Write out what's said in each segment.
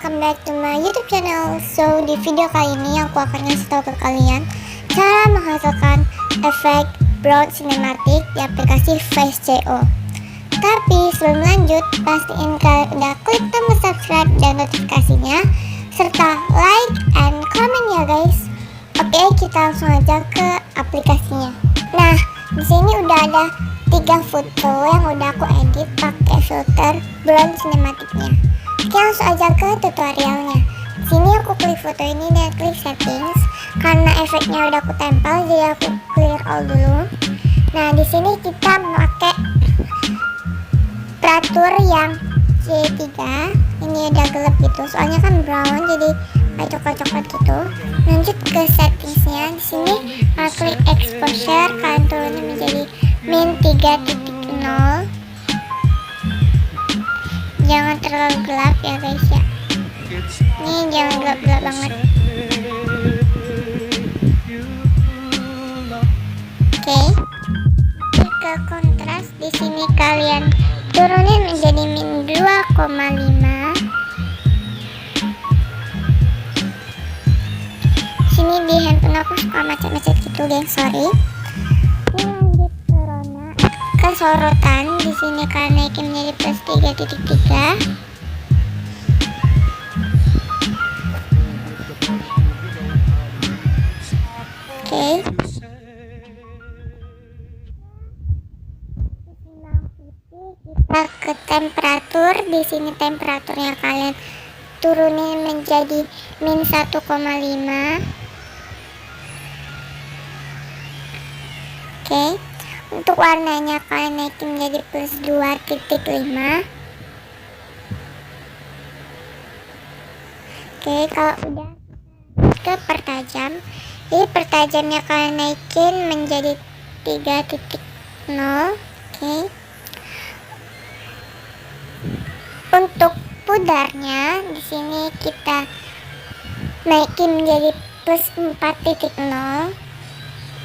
welcome back to my YouTube channel. So di video kali ini aku akan ngasih tahu ke kalian cara menghasilkan efek broad cinematic di aplikasi VSCO. Tapi sebelum lanjut, pastiin kalian udah klik tombol subscribe dan notifikasinya serta like and comment ya guys. Oke, kita langsung aja ke aplikasinya. Nah, di sini udah ada 3 foto yang udah aku edit pakai filter broad cinematicnya. Oke, langsung aja ke tutorialnya. Di sini aku klik foto ini dan klik settings. Karena efeknya udah aku tempel, jadi aku clear all dulu. Nah, di sini kita pakai peratur yang C3. Ini udah gelap gitu, soalnya kan brown jadi kayak coklat-coklat gitu. Lanjut ke settingsnya. Di sini klik exposure, kalian turunin menjadi min 3.0. Jangan terlalu gelap ya guys ya. Ini jangan gelap-gelap banget. Oke. Ke kontras, di sini kalian turunin menjadi min 2,5. Sini di handphone aku suka macet-macet gitu geng, sorry. Lanjut ke sorotan, di sini kalian naikin menjadi plus 3.3. Oke. Kita ke temperatur, di sini temperaturnya kalian turunin menjadi min 1,5. Oke. Untuk warnanya kalian naikin menjadi plus 2.5. Oke, kalau udah ke pertajam, jadi pertajamnya kalian naikin menjadi 3.0. Oke. Untuk pudarnya di sini kita naikin menjadi plus 4.0.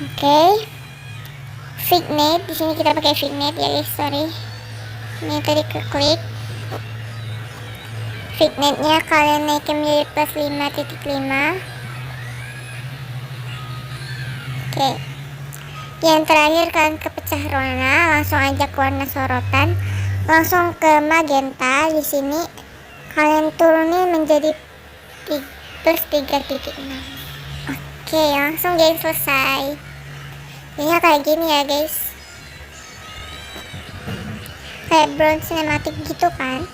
Oke. Vignette, di sini kita pakai vignette ya guys, sorry. Ini tadi keklik. Vignette-nya kalian naikin menjadi plus 5.5. Oke. Yang terakhir kalian ke pecah warna, langsung aja ke warna sorotan. Langsung ke magenta, di sini kalian turunin menjadi plus 3.6. Oke, langsung guys, selesai. Ini kayak gini ya guys, kayak brown cinematic gitu kan.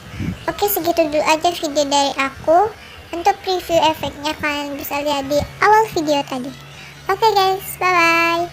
Oke, segitu dulu aja video dari aku. Untuk preview efeknya kalian bisa lihat di awal video tadi. Oke guys, bye bye.